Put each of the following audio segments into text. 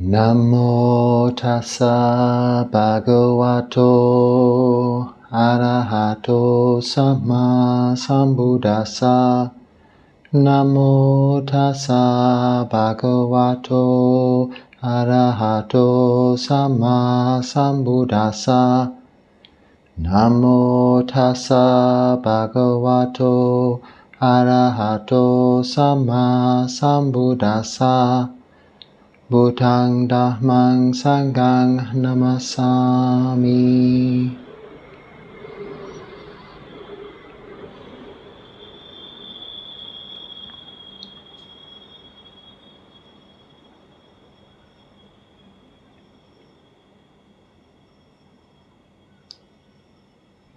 Namo tassa bhagavato arahato samma sambuddhassa. Namo tassa bhagavato arahato samma sambuddhassa. Namo tassa bhagavato arahato samma sambuddhassa. Buddhang Dhammang Sanghang Namasami.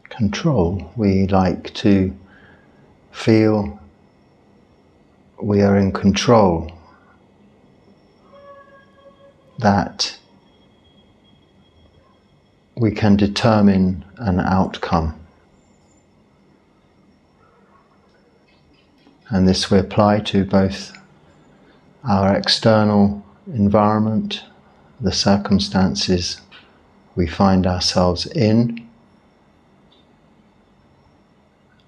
Control. We like to feel we are in control, that we can determine an outcome. And this we apply to both our external environment, the circumstances we find ourselves in,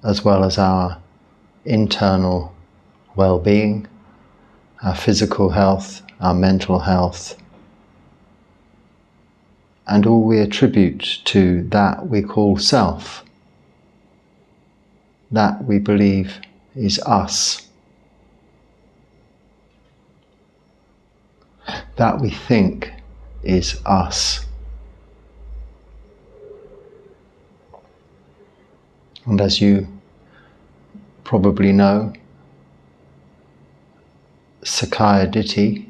as well as our internal well-being, our physical health, our mental health, and all we attribute to that we call self, that we believe is us, that we think is us. And as you probably know, Sakkaya Ditthi,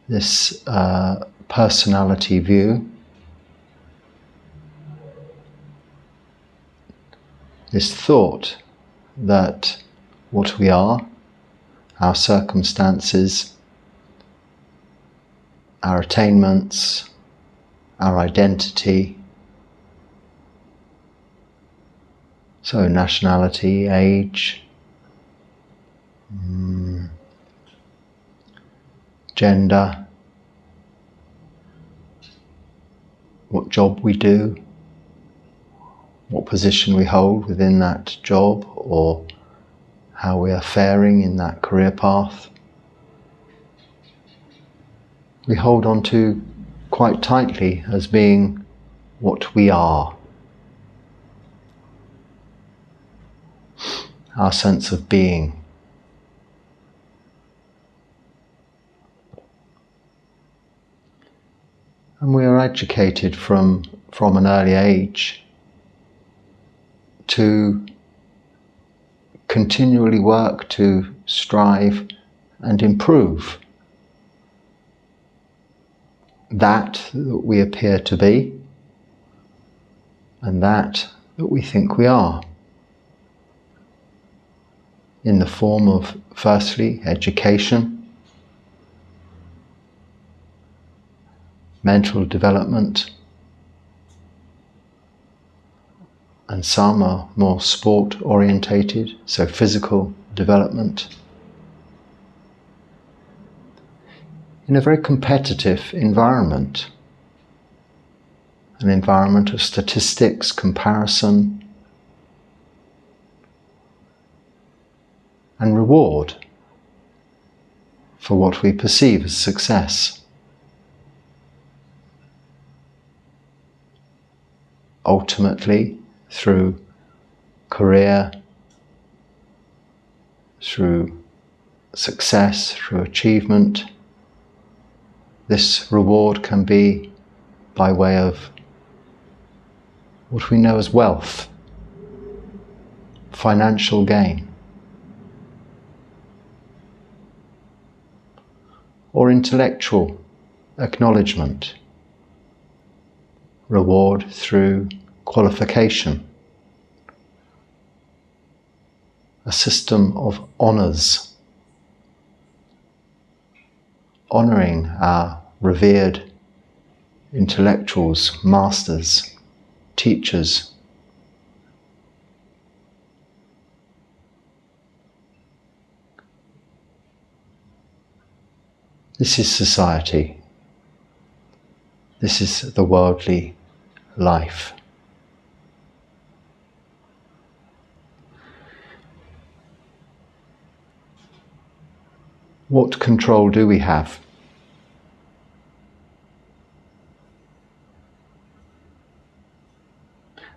this personality view, this thought that what we are, our circumstances, our attainments, our identity, so nationality, age, gender, what job we do, what position we hold within that job, or how we are faring in that career path. We hold on to quite tightly as being what we are. Our sense of being. And we are educated from an early age to continually work to strive and improve that we appear to be and that we think we are, in the form of, firstly, education, mental development, and some are more sport orientated, so physical development. In a very competitive environment, an environment of statistics, comparison, and reward for what we perceive as success. Ultimately, through career, through success, through achievement, This reward can be by way of what we know as wealth, financial gain, or intellectual acknowledgement, reward through qualification, a system of honours, honouring our revered intellectuals, masters, teachers. This is society. This is the worldly life. What control do we have?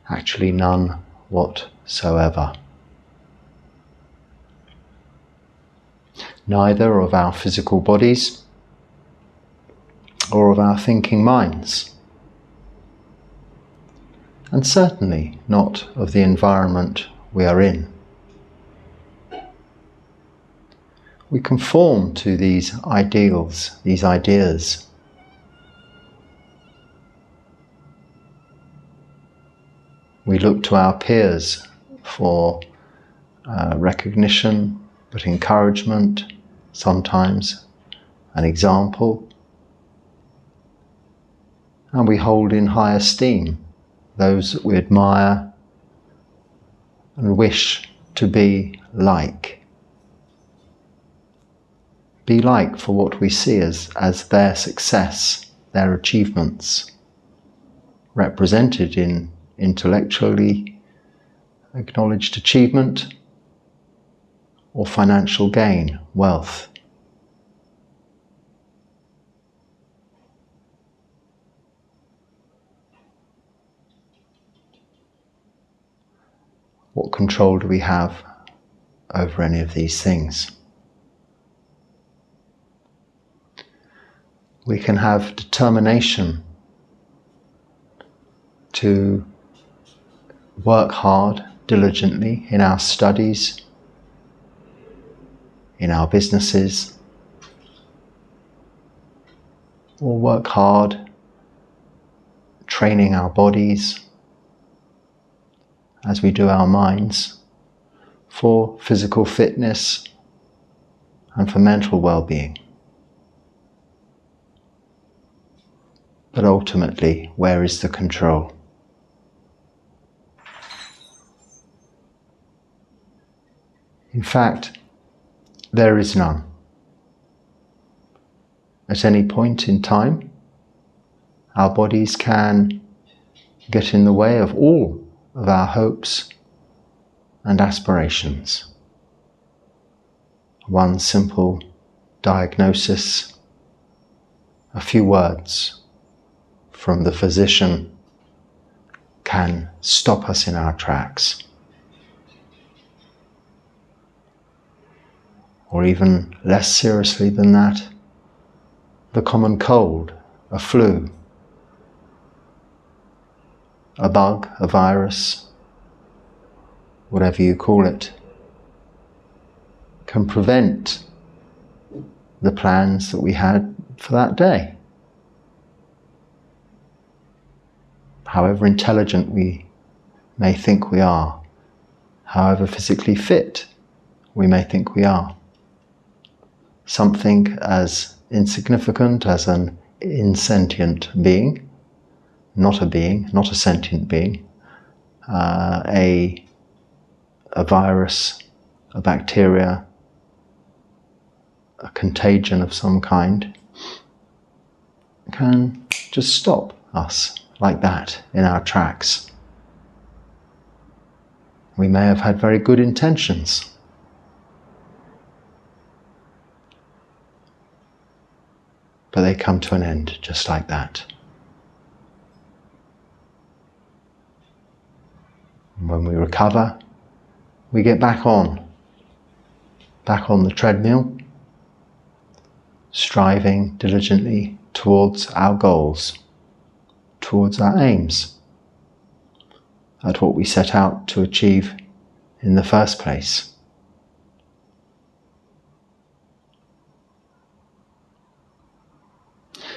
Actually, none whatsoever. Neither of our physical bodies or of our thinking minds, and certainly not of the environment we are in. We conform to these ideals, these ideas. We look to our peers for recognition, but encouragement, sometimes an example. And we hold in high esteem those that we admire and wish to be like. Be like for what we see as their success, their achievements, represented in intellectually acknowledged achievement or financial gain, wealth. What control do we have over any of these things? We can have determination to work hard, diligently in our studies, in our businesses, or work hard training our bodies as we do our minds for physical fitness and for mental well-being. But ultimately, where is the control? In fact, there is none. At any point in time, our bodies can get in the way of all of our hopes and aspirations. One simple diagnosis, a few words from the physician can stop us in our tracks. Or even less seriously than that, the common cold, a flu, a bug, a virus, whatever you call it, can prevent the plans that we had for that day. However intelligent we may think we are, however physically fit we may think we are, something as insignificant as an insentient being, not a sentient being, a virus, a bacteria, a contagion of some kind, can just stop us like that in our tracks. We may have had very good intentions, but they come to an end just like that. And when we recover, we get back on the treadmill, striving diligently towards our goals, towards our aims, at what we set out to achieve in the first place.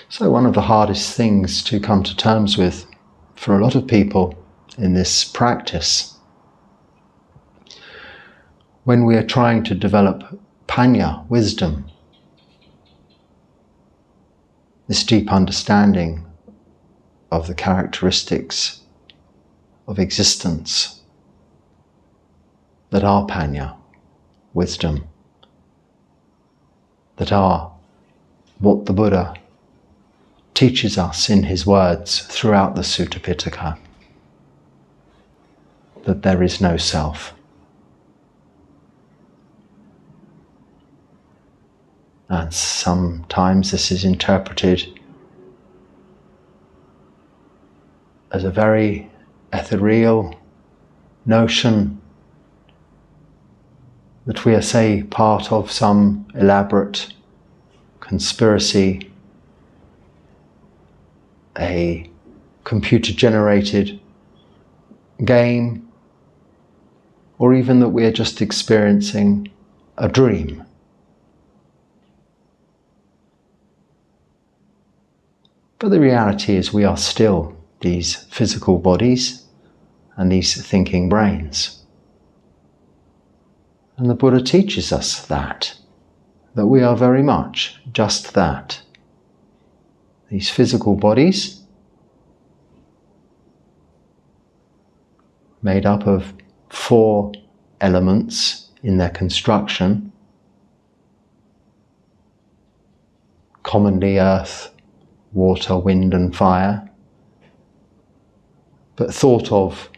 So one of the hardest things to come to terms with for a lot of people in this practice, when we are trying to develop panya, wisdom, this deep understanding of the characteristics of existence that are panya, wisdom, that are what the Buddha teaches us in his words throughout the Sutta Pitaka, that there is no self. And sometimes this is interpreted as a very ethereal notion that we are, say, part of some elaborate conspiracy, a computer-generated game, or even that we are just experiencing a dream. But the reality is we are still these physical bodies and these thinking brains. And the Buddha teaches us that we are very much just that. These physical bodies made up of 4 elements in their construction, commonly earth, water, wind and fire, but thought of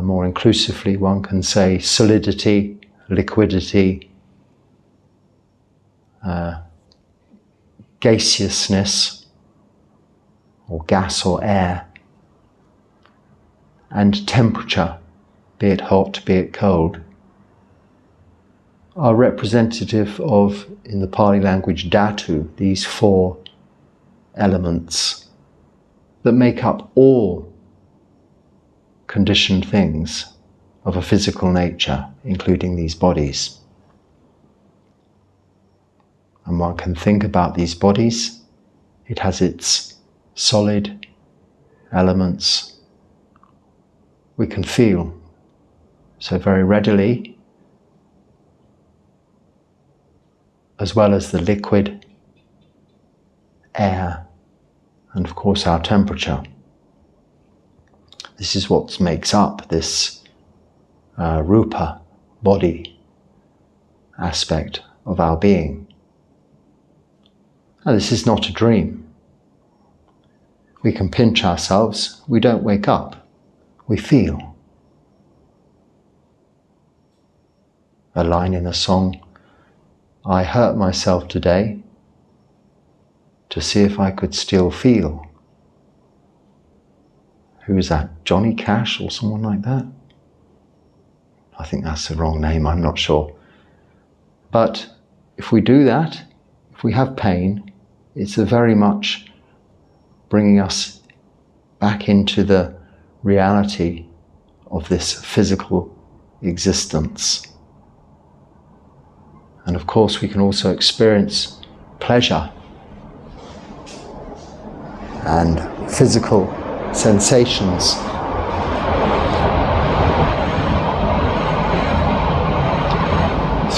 more inclusively, one can say solidity, liquidity, gaseousness, or gas or air, and temperature, be it hot, be it cold, are representative of, in the Pali language, dhatu, these 4 elements that make up all conditioned things of a physical nature, including these bodies. And one can think about these bodies. It has its solid elements. We can feel so very readily, as well as the liquid, air, and of course our temperature. This is what makes up this rupa, body aspect of our being. Now, this is not a dream. We can pinch ourselves, we don't wake up, we feel. A line in a song, I hurt myself today to see if I could still feel. Who is that? Johnny Cash or someone like that? I think that's the wrong name, I'm not sure. But if we do that, if we have pain, it's very much bringing us back into the reality of this physical existence. And of course we can also experience pleasure and physical sensations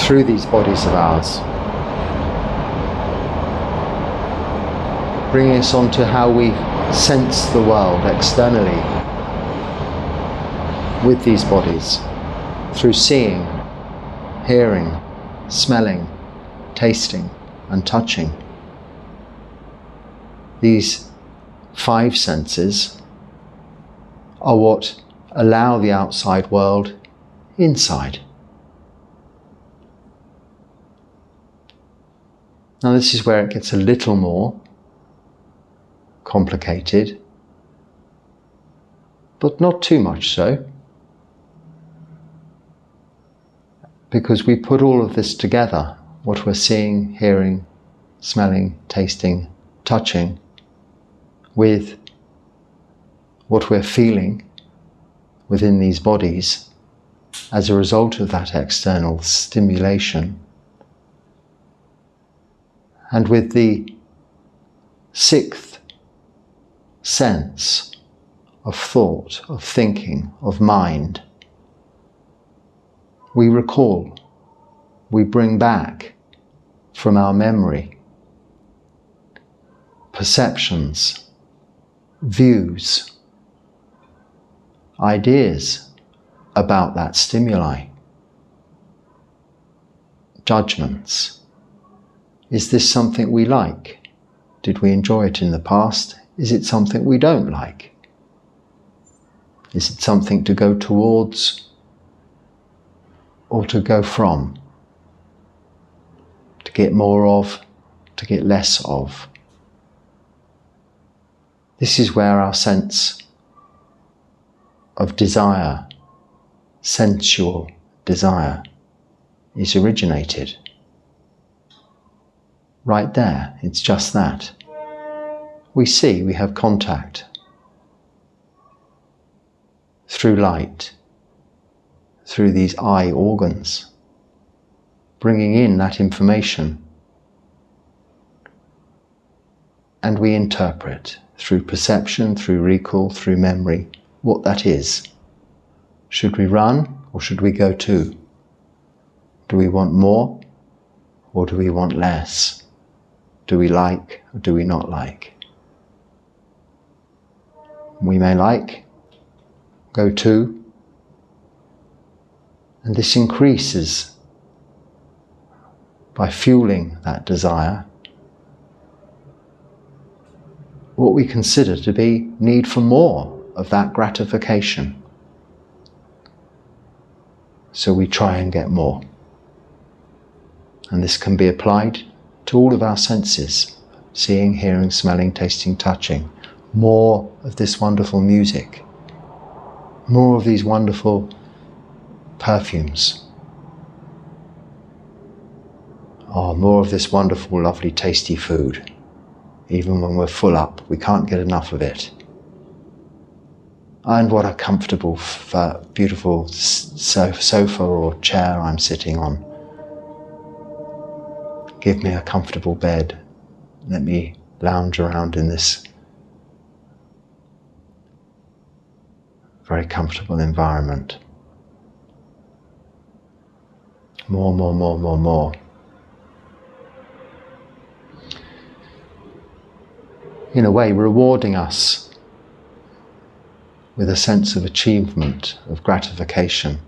through these bodies of ours, bringing us on to how we sense the world externally with these bodies, through seeing, hearing, smelling, tasting and touching. These 5 senses are what allow the outside world inside. Now this is where it gets a little more complicated, but not too much so, because we put all of this together, what we're seeing, hearing, smelling, tasting touching with what we're feeling within these bodies as a result of that external stimulation, and with the sixth sense of thought, of thinking, of mind, we recall, we bring back from our memory perceptions, views, ideas about that stimuli, judgments. Is this something we like? Did we enjoy it in the past? Is it something we don't like? Is it something to go towards or to go from? To get more of, to get less of? This is where our sense of desire, sensual desire, is originated. Right there, it's just that. We see, we have contact through light, through these eye organs, bringing in that information, and we interpret through perception, through recall, through memory, what that is. Should we run or should we go to? Do we want more or do we want less? Do we like or do we not like? We may like, go to, and this increases by fueling that desire what we consider to be need for more of that gratification. So we try and get more. And this can be applied to all of our senses: seeing, hearing, smelling, tasting, touching. More of this wonderful music, more of these wonderful perfumes, or more of this wonderful, lovely, tasty food. Even when we're full up, we can't get enough of it. And what a comfortable, beautiful sofa or chair I'm sitting on. Give me a comfortable bed. Let me lounge around in this very comfortable environment. More, more, more, more, more. In a way, rewarding us with a sense of achievement, of gratification.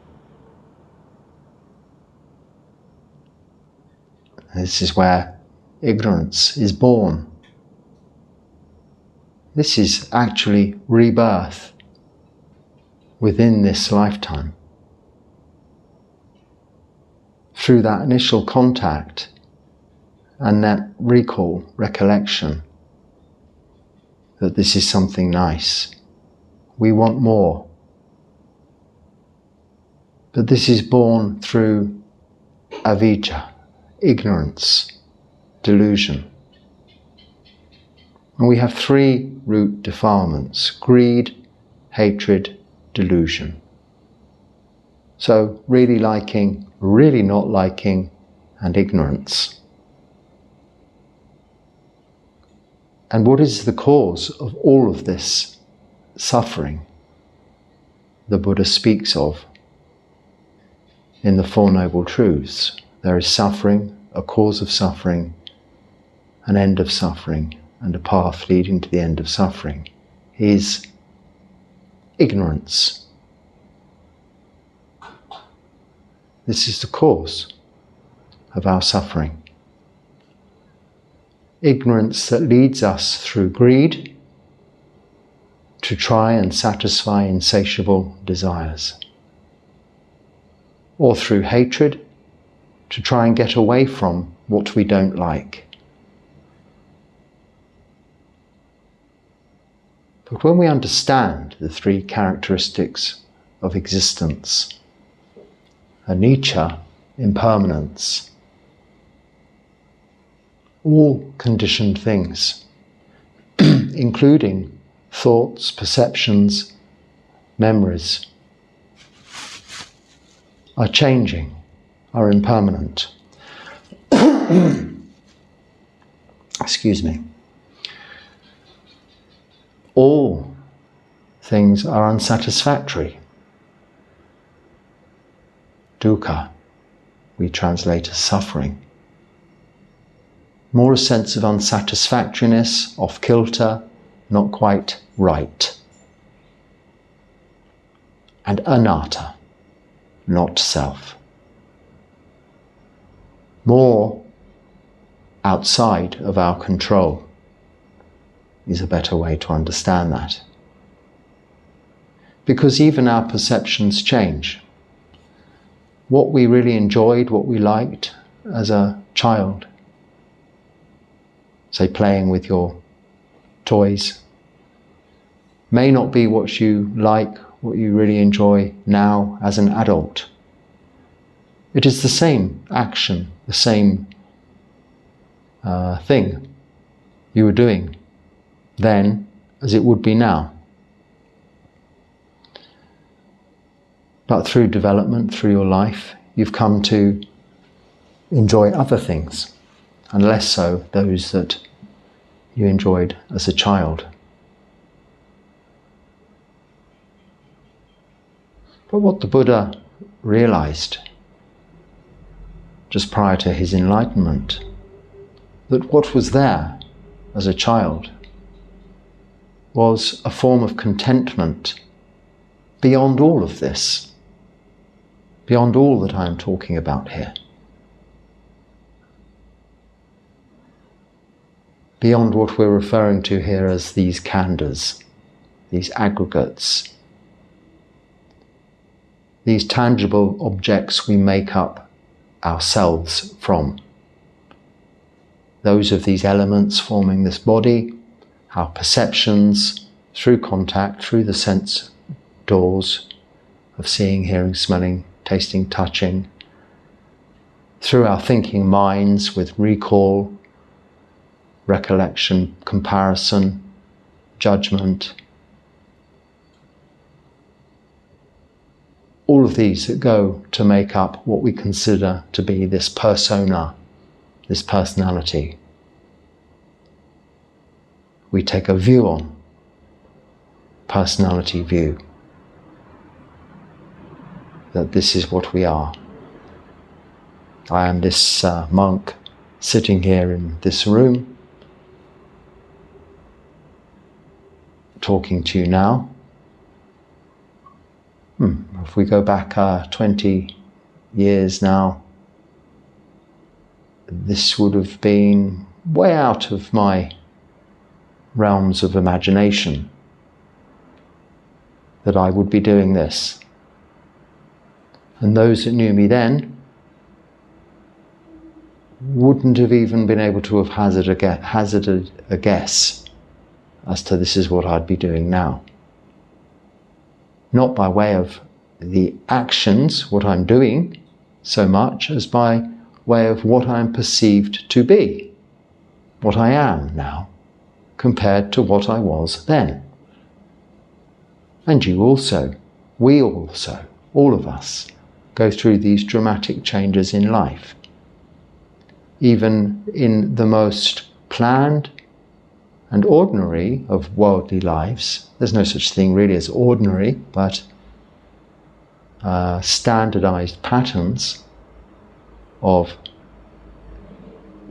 This is where ignorance is born. This is actually rebirth within this lifetime. Through that initial contact and that recall, recollection, that this is something nice. We want more. But this is born through avijja, ignorance, delusion. And we have three root defilements: greed, hatred, delusion. So really liking, really not liking, and ignorance. And what is the cause of all of this suffering the Buddha speaks of in the Four Noble Truths? There is suffering, a cause of suffering, an end of suffering, and a path leading to the end of suffering. Is ignorance. This is the cause of our suffering. Ignorance that leads us through greed to try and satisfy insatiable desires, or through hatred to try and get away from what we don't like. But when we understand the three characteristics of existence, anicca, impermanence, all conditioned things including thoughts, perceptions, memories, are changing, are impermanent. Excuse me. All things are unsatisfactory. Dukkha, we translate as suffering. More a sense of unsatisfactoriness, off kilter, not quite right. And anatta, not self. More outside of our control is a better way to understand that. Because even our perceptions change. What we really enjoyed, what we liked as a child, say playing with your toys, may not be what you like, what you really enjoy now as an adult. It is the same action, the same thing you were doing then as it would be now. But through development, through your life, you've come to enjoy other things, and less so those that you enjoyed as a child. But what the Buddha realized just prior to his enlightenment, that what was there as a child was a form of contentment beyond all of this, beyond all that I am talking about here, beyond what we're referring to here as these khandhas, these aggregates, these tangible objects we make up ourselves from. Those of these elements forming this body, our perceptions through contact, through the sense doors of seeing, hearing, smelling, tasting, touching, through our thinking minds with recall, recollection, comparison, judgment. All of these that go to make up what we consider to be this persona, this personality. We take a view on, personality view, that this is what we are. I am this monk sitting here in this room, talking to you now. If we go back 20 years now, this would have been way out of my realms of imagination that I would be doing this. And those that knew me then wouldn't have even been able to have hazarded a guess as to this is what I'd be doing now. Not by way of the actions, what I'm doing, so much as by way of what I'm perceived to be, what I am now, compared to what I was then. And you also, we also, all of us, go through these dramatic changes in life. Even in the most planned and ordinary of worldly lives, there's no such thing really as ordinary, but standardized patterns of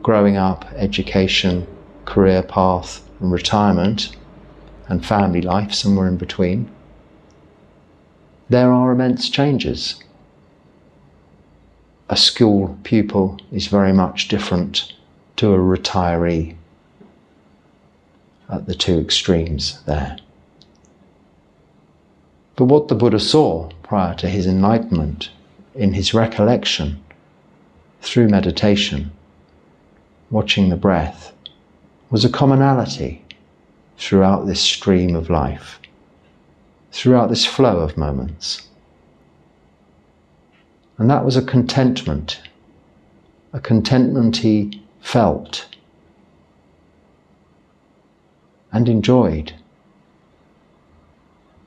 growing up, education, career path, and retirement, and family life, somewhere in between. There are immense changes. A school pupil is very much different to a retiree at the two extremes there. But what the Buddha saw prior to his enlightenment, in his recollection, through meditation, watching the breath, was a commonality throughout this stream of life, throughout this flow of moments. And that was a contentment he felt. and enjoyed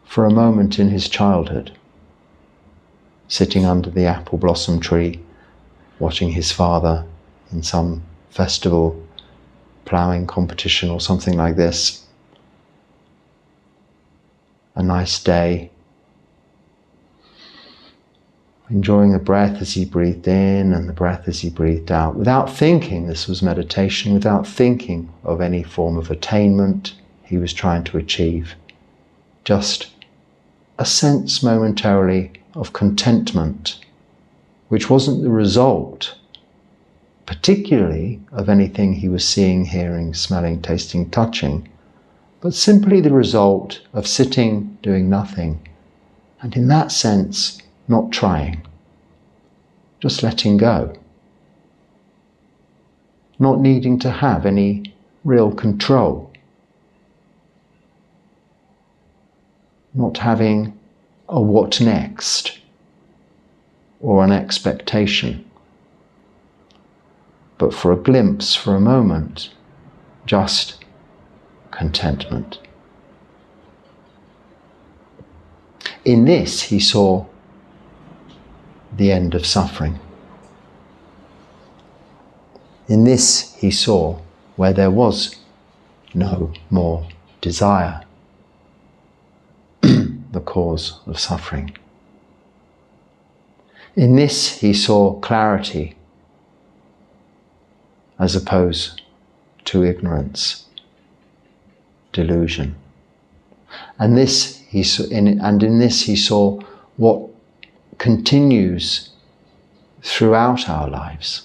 for a moment in his childhood, sitting under the apple blossom tree, watching his father in some festival, ploughing competition or something like this. A nice day, enjoying the breath as he breathed in and the breath as he breathed out, without thinking this was meditation, without thinking of any form of attainment he was trying to achieve. Just a sense momentarily of contentment, which wasn't the result particularly of anything he was seeing, hearing, smelling, tasting, touching, but simply the result of sitting, doing nothing, and in that sense, not trying, just letting go, not needing to have any real control, not having a what next or an expectation, but for a glimpse, for a moment, just contentment. In this he saw the end of suffering. In this he saw where there was no more desire, the cause of suffering. In this he saw clarity as opposed to ignorance, delusion. And in this he saw what continues throughout our lives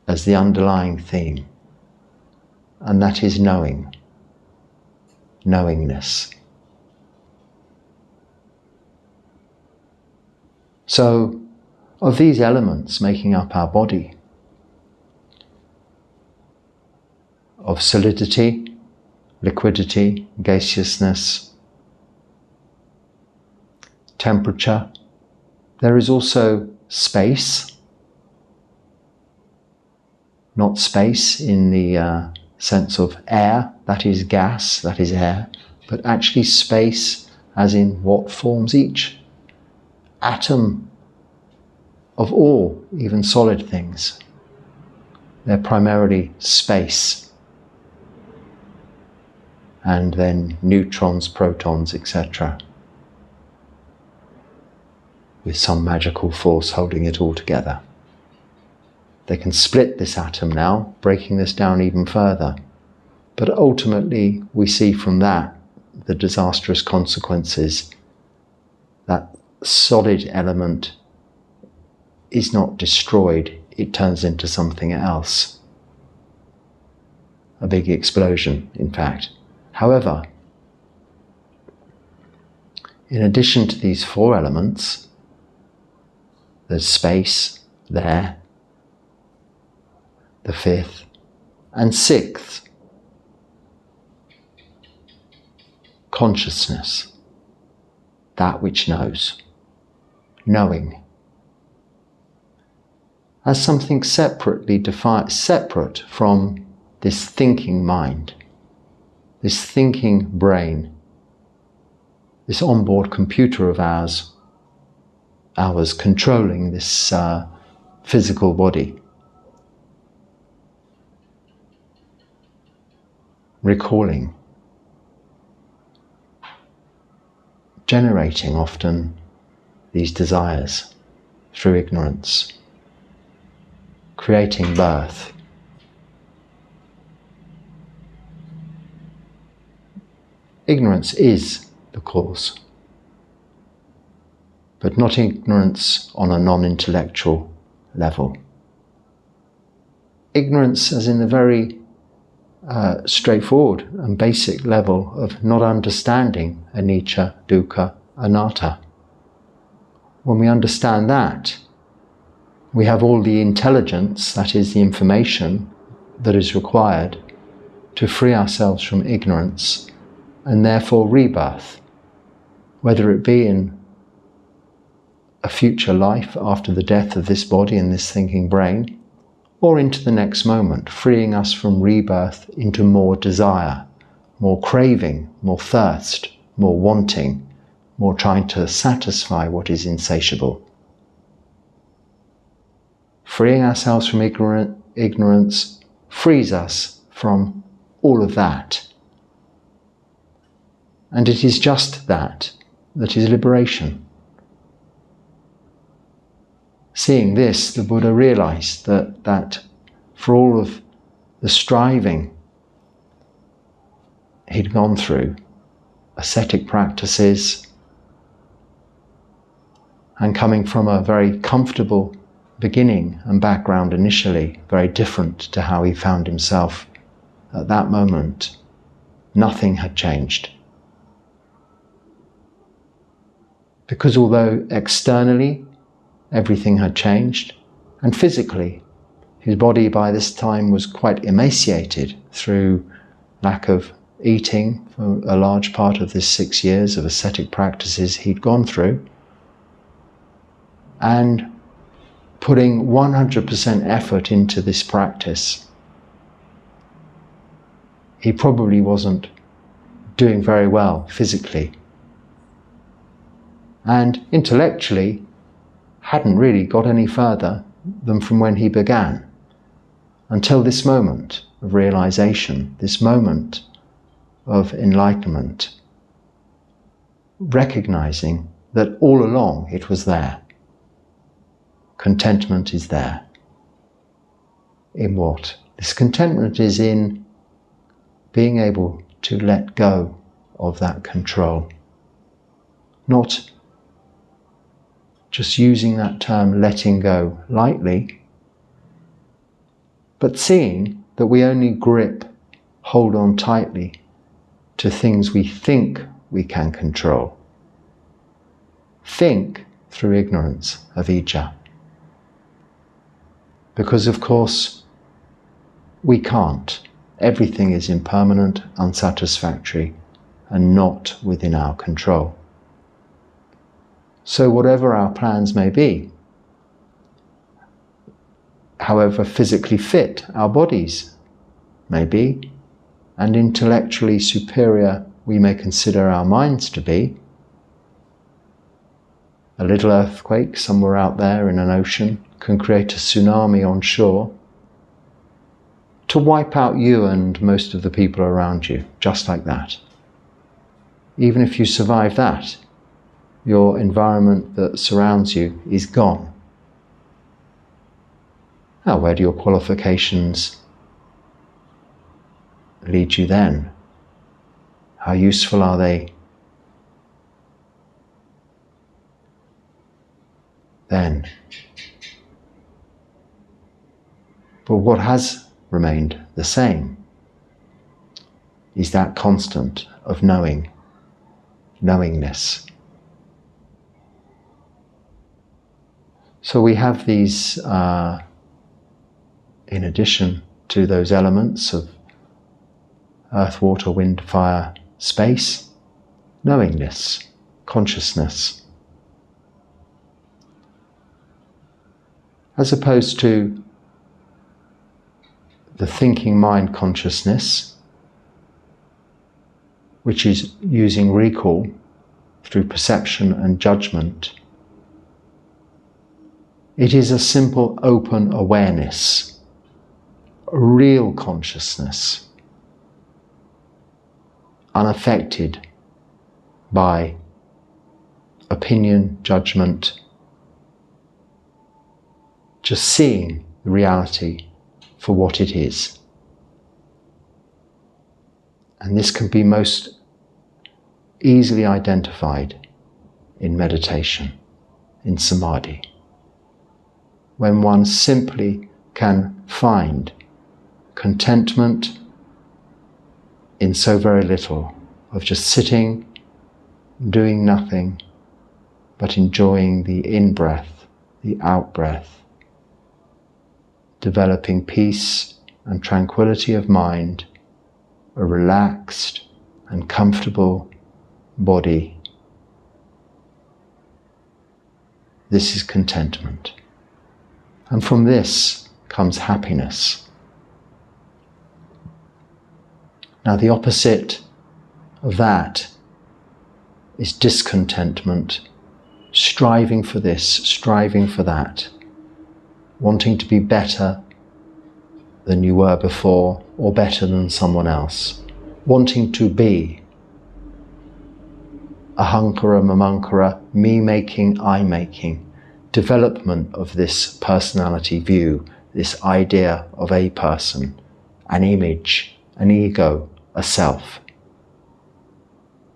as the underlying theme, and that is knowing, knowingness. So, of these elements making up our body, of solidity, liquidity, gaseousness, temperature, there is also space, not space in the sense of air, that is gas, that is air, but actually space as in what forms each atom of all, even solid things. They're primarily space, and then neutrons, protons, etc., with some magical force holding it all together. They can split this atom now, breaking this down even further, but ultimately we see from that the disastrous consequences. That solid element is not destroyed, it turns into something else. A big explosion, in fact. However, in addition to these four elements, there's space there, the fifth, and sixth, consciousness, that which knows, knowing, as something separately defined, separate from this thinking mind, this thinking brain, this onboard computer of ours controlling this physical body, recalling, generating often these desires through ignorance, creating birth. Ignorance is the cause, but not ignorance on a non-intellectual level. Ignorance as in the very straightforward and basic level of not understanding anicca, dukkha, anatta. When we understand that, we have all the intelligence, that is the information that is required to free ourselves from ignorance and therefore rebirth, whether it be in a future life after the death of this body and this thinking brain, or into the next moment, freeing us from rebirth into more desire, more craving, more thirst, more wanting, more trying to satisfy what is insatiable. Freeing ourselves from ignorance frees us from all of that. And it is just that is liberation. Seeing this, the Buddha realized that for all of the striving he'd gone through, ascetic practices, and coming from a very comfortable beginning and background initially, very different to how he found himself at that moment, nothing had changed. Because although externally everything had changed, and physically his body by this time was quite emaciated through lack of eating for a large part of this 6 years of ascetic practices he'd gone through, and putting 100% effort into this practice, he probably wasn't doing very well physically. And intellectually, hadn't really got any further than from when he began, until this moment of realization, this moment of enlightenment, recognizing that all along it was there. Contentment is there. In what? This contentment is in being able to let go of that control. Not just using that term letting go lightly, but seeing that we only hold on tightly to things we think we can control. Think through ignorance, avijja. Because of course, we can't. Everything is impermanent, unsatisfactory, and not within our control. So whatever our plans may be, however physically fit our bodies may be, and intellectually superior we may consider our minds to be, a little earthquake somewhere out there in an ocean can create a tsunami on shore to wipe out you and most of the people around you, just like that. Even if you survive that, your environment that surrounds you is gone. Now, where do your qualifications lead you then? How useful are they then? But what has remained the same is that constant of knowingness. So we have these, in addition to those elements of earth, water, wind, fire, space, knowingness, consciousness. As opposed to the thinking mind consciousness, which is using recall through perception and judgment. It is a simple open awareness, a real consciousness, unaffected by opinion, judgment, just seeing the reality for what it is. And this can be most easily identified in meditation, in samadhi, when one simply can find contentment in so very little, of just sitting, doing nothing, but enjoying the in-breath, the out-breath, developing peace and tranquility of mind, a relaxed and comfortable body. This is contentment. And from this comes happiness. Now the opposite of that is discontentment, striving for this, striving for that, wanting to be better than you were before or better than someone else, wanting to be ahankara, mamankara, me-making, I-making, development of this personality view, this idea of a person, an image, an ego, a self.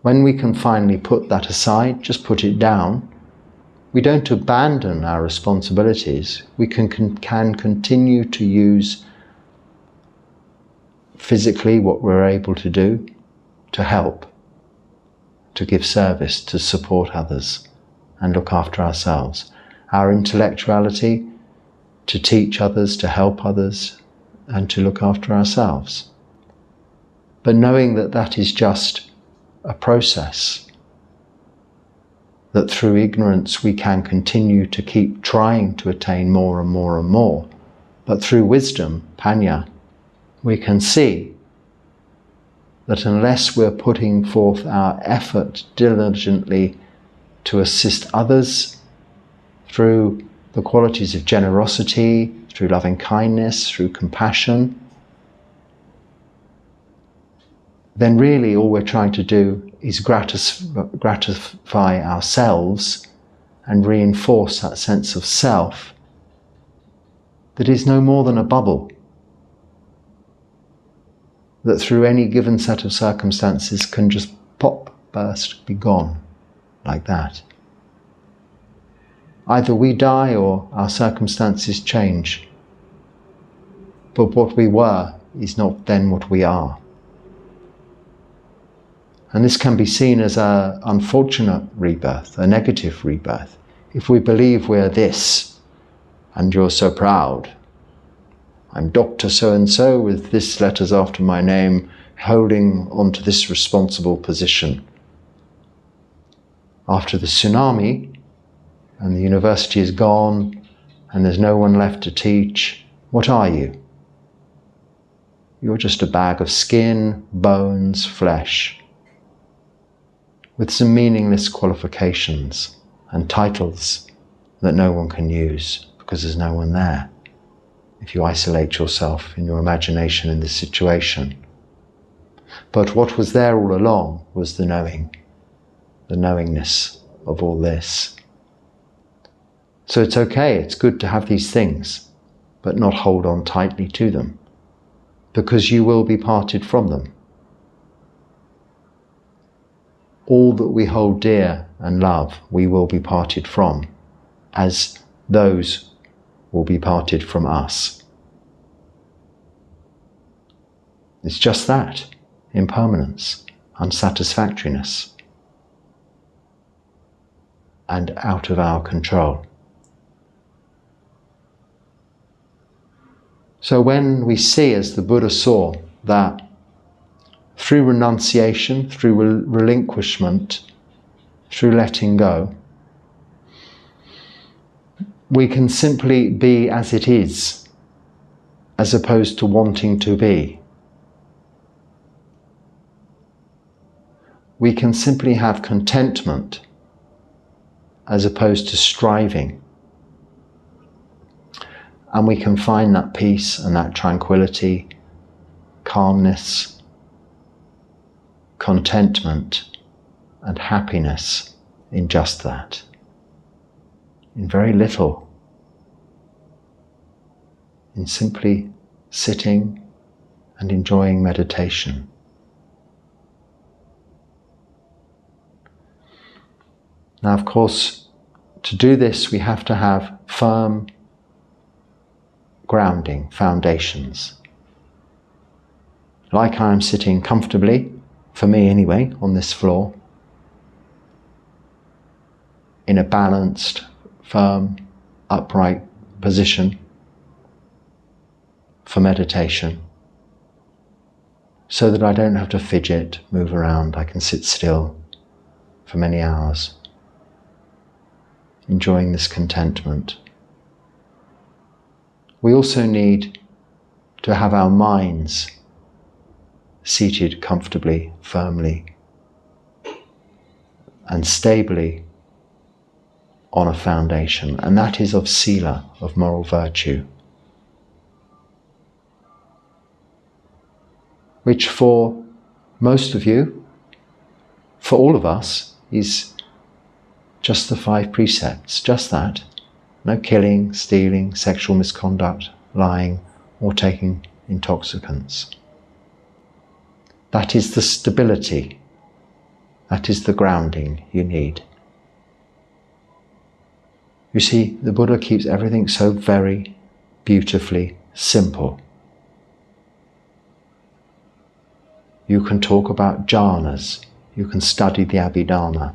When we can finally put that aside, just put it down, we don't abandon our responsibilities. We can continue to use physically what we're able to do to help, to give service, to support others and look after ourselves. Our intellectuality, to teach others, to help others and to look after ourselves. But knowing that that is just a process, that through ignorance we can continue to keep trying to attain more and more and more, but through wisdom, panya, we can see that unless we're putting forth our effort diligently to assist others through the qualities of generosity, through loving kindness, through compassion, then really all we're trying to do is gratify ourselves and reinforce that sense of self that is no more than a bubble, that through any given set of circumstances can just pop, burst, be gone, like that. Either we die or our circumstances change, but what we were is not then what we are. And this can be seen as an unfortunate rebirth, a negative rebirth. If we believe we're this, and you're so proud, I'm Dr. So-and-so with this letters after my name, holding onto this responsible position. After the tsunami, and the university is gone, and there's no one left to teach, what are you? You're just a bag of skin, bones, flesh, with some meaningless qualifications and titles that no one can use because there's no one there. If you isolate yourself in your imagination in this situation. But what was there all along was the knowing, the knowingness of all this. So it's okay, it's good to have these things, but not hold on tightly to them, because you will be parted from them. All that we hold dear and love, we will be parted from, as those will be parted from us. It's just that, impermanence, unsatisfactoriness, and out of our control. So when we see, as the Buddha saw, that through renunciation, through relinquishment, through letting go, we can simply be as it is, as opposed to wanting to be. We can simply have contentment, as opposed to striving. And we can find that peace and that tranquility, calmness, contentment, and happiness in just that. In very little. In simply sitting and enjoying meditation. Now, of course, to do this, we have to have firm grounding, foundations. Like I am sitting comfortably, for me anyway, on this floor, in a balanced, firm, upright position for meditation, so that I don't have to fidget, move around. I can sit still for many hours, enjoying this contentment. we also need to have our minds seated comfortably, firmly, and stably on a foundation, and that is of sila, of moral virtue, which for most of you, for all of us, is just the 5 precepts, just that. No killing, stealing, sexual misconduct, lying, or taking intoxicants. That is the stability, that is the grounding you need. You see, the Buddha keeps everything so very beautifully simple. You can talk about jhanas, you can study the Abhidharma.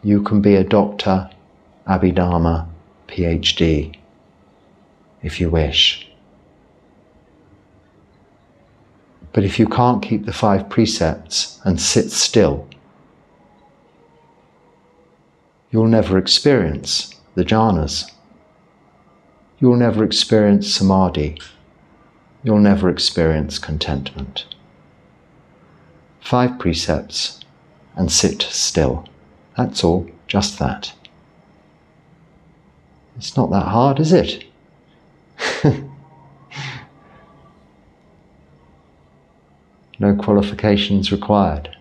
You can be a doctor, Abhidharma, PhD, if you wish. But if you can't keep the 5 precepts and sit still, you'll never experience the jhanas. You'll never experience samadhi. You'll never experience contentment. 5 precepts and sit still. That's all, just that. It's not that hard, is it? No qualifications required.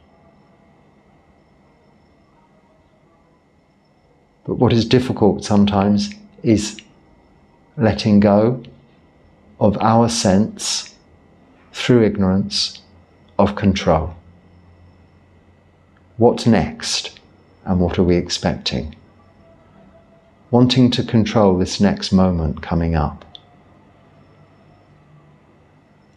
But what is difficult sometimes is letting go of our sense, through ignorance, of control. What next? And what are we expecting? Wanting to control this next moment coming up.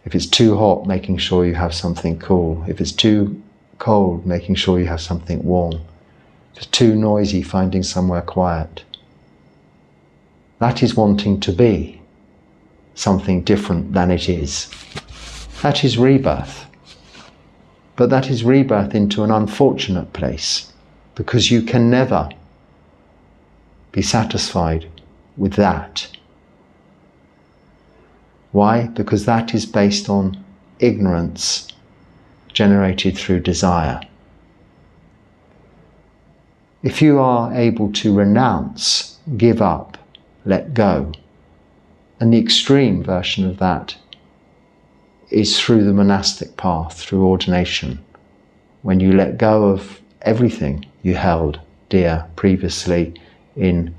If it's too hot, making sure you have something cool. If it's too cold, making sure you have something warm. If it's too noisy, finding somewhere quiet. That is wanting to be something different than it is. That is rebirth. But that is rebirth into an unfortunate place, because you can never be satisfied with that. Why? Because that is based on ignorance generated through desire. If you are able to renounce, give up, let go, and the extreme version of that is through the monastic path, through ordination, when you let go of everything you held dear previously in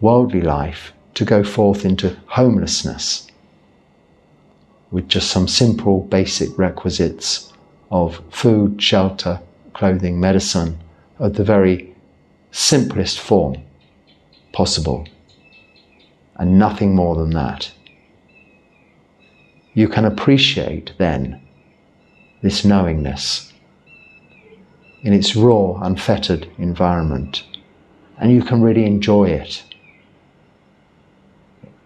worldly life to go forth into homelessness with just some simple basic requisites of food, shelter, clothing, medicine, of the very simplest form possible, and nothing more than that. You can appreciate then this knowingness in its raw, unfettered environment, and you can really enjoy it.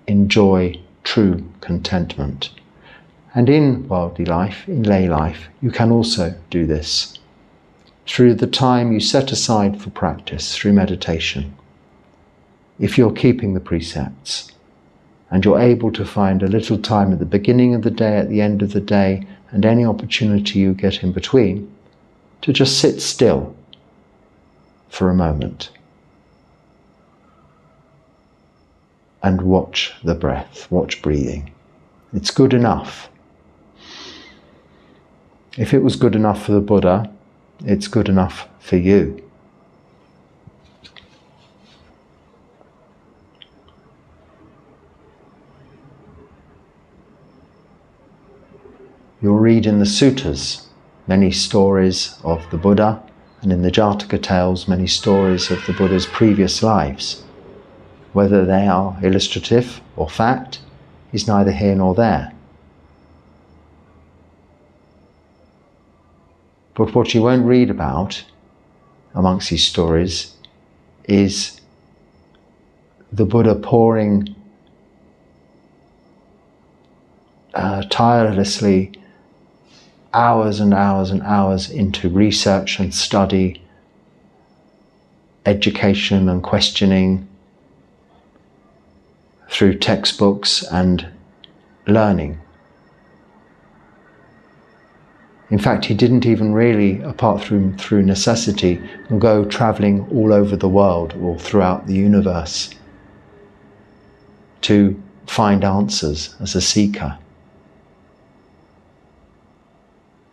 Enjoy true contentment. And in worldly life, in lay life, you can also do this through the time you set aside for practice, through meditation. If you're keeping the precepts, and you're able to find a little time at the beginning of the day, at the end of the day, and any opportunity you get in between, to just sit still for a moment and watch the breath, watch breathing. It's good enough. If it was good enough for the Buddha, it's good enough for you. You'll read in the suttas many stories of the Buddha, and in the Jataka tales many stories of the Buddha's previous lives. Whether they are illustrative or fact is neither here nor there. But what you won't read about amongst these stories is the Buddha pouring tirelessly hours and hours and hours into research and study, education and questioning, through textbooks and learning. In fact, he didn't even really, apart from through necessity, go travelling all over the world or throughout the universe to find answers as a seeker.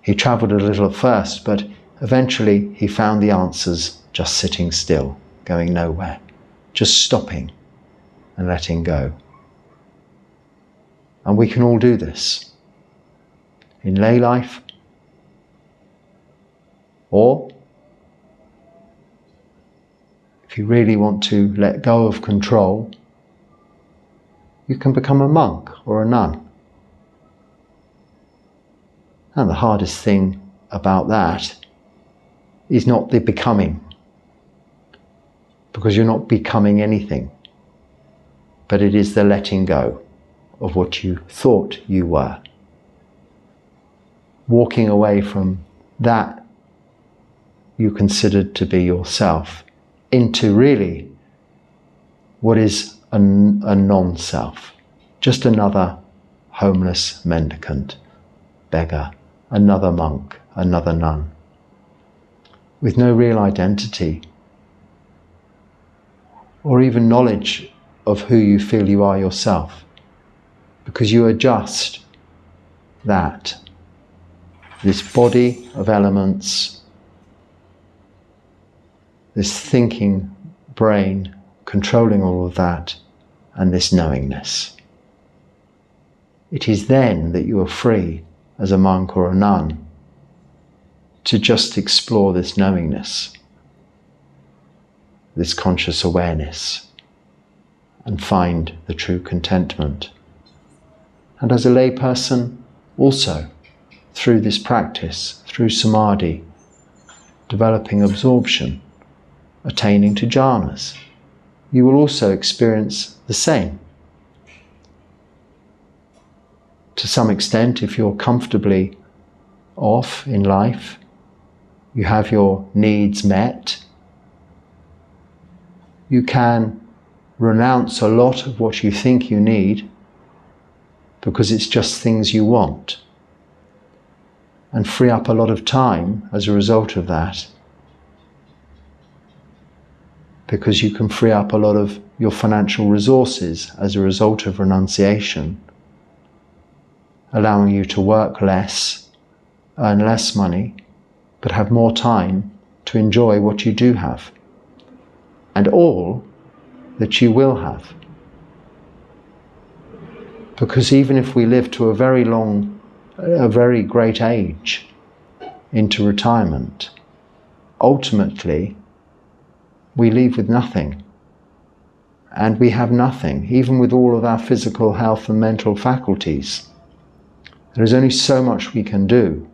He travelled a little at first, but eventually he found the answers just sitting still, going nowhere, just stopping and letting go. And we can all do this in lay life, or if you really want to let go of control, you can become a monk or a nun. And the hardest thing about that is not the becoming, because you're not becoming anything, but it is the letting go of what you thought you were. Walking away from that you considered to be yourself into really what is a non-self, just another homeless mendicant, beggar, another monk, another nun, with no real identity or even knowledge of who you feel you are yourself, because you are just that, this body of elements, this thinking brain controlling all of that, and this knowingness. It is then that you are free as a monk or a nun to just explore this knowingness, this conscious awareness, and find the true contentment. And as a lay person, also through this practice, through samadhi, developing absorption, attaining to jhanas, you will also experience the same. To some extent, if you're comfortably off in life, you have your needs met, you can renounce a lot of what you think you need because it's just things you want, and free up a lot of time as a result of that, because you can free up a lot of your financial resources as a result of renunciation, allowing you to work less, earn less money, but have more time to enjoy what you do have, and all that you will have. Because even if we live to a very great age into retirement, ultimately we leave with nothing, and we have nothing, even with all of our physical health and mental faculties. There is only so much we can do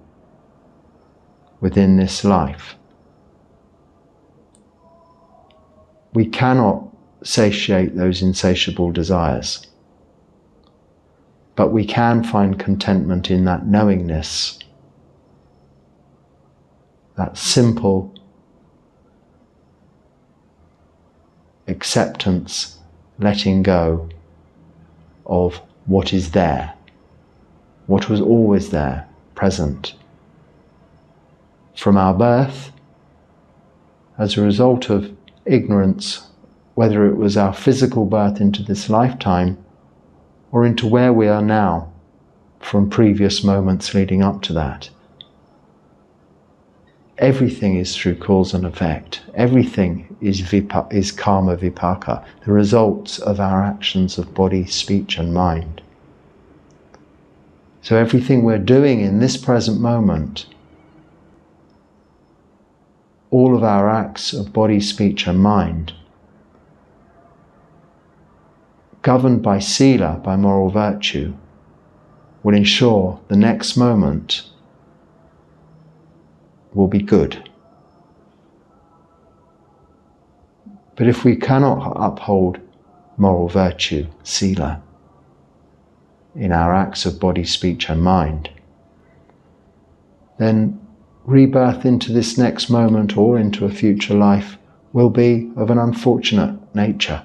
within this life. We cannot satiate those insatiable desires, but we can find contentment in that knowingness, that simple acceptance, letting go of what is there, what was always there, present. From our birth, as a result of ignorance, whether it was our physical birth into this lifetime or into where we are now from previous moments leading up to that. Everything is through cause and effect. Everything is karma vipaka, the results of our actions of body, speech and mind. So everything we're doing in this present moment, all of our acts of body, speech and mind, governed by sila, by moral virtue, will ensure the next moment will be good. But if we cannot uphold moral virtue, sila, in our acts of body, speech and mind, then rebirth into this next moment or into a future life will be of an unfortunate nature.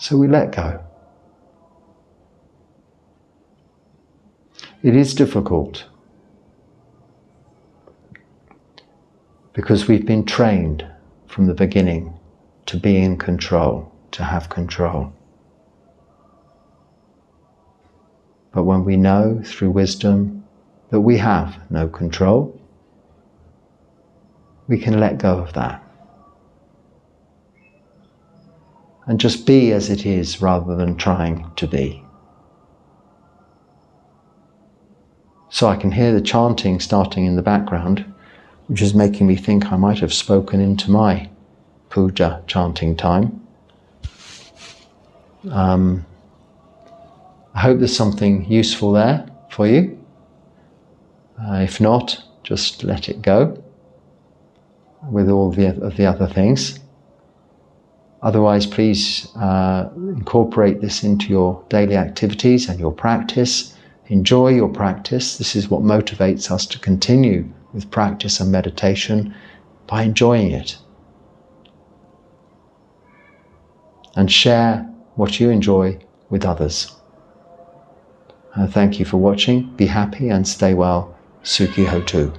So we let go. It is difficult because we've been trained from the beginning to be in control, to have control. But when we know through wisdom that we have no control, we can let go of that and just be as it is rather than trying to be. So I can hear the chanting starting in the background, which is making me think I might have spoken into my puja chanting time. I hope there's something useful there for you. If not, just let it go with all the other things. Otherwise, please incorporate this into your daily activities and your practice. Enjoy your practice. This is what motivates us to continue with practice and meditation, by enjoying it. And share what you enjoy with others. Thank you for watching. Be happy and stay well. Sukhi Hotu.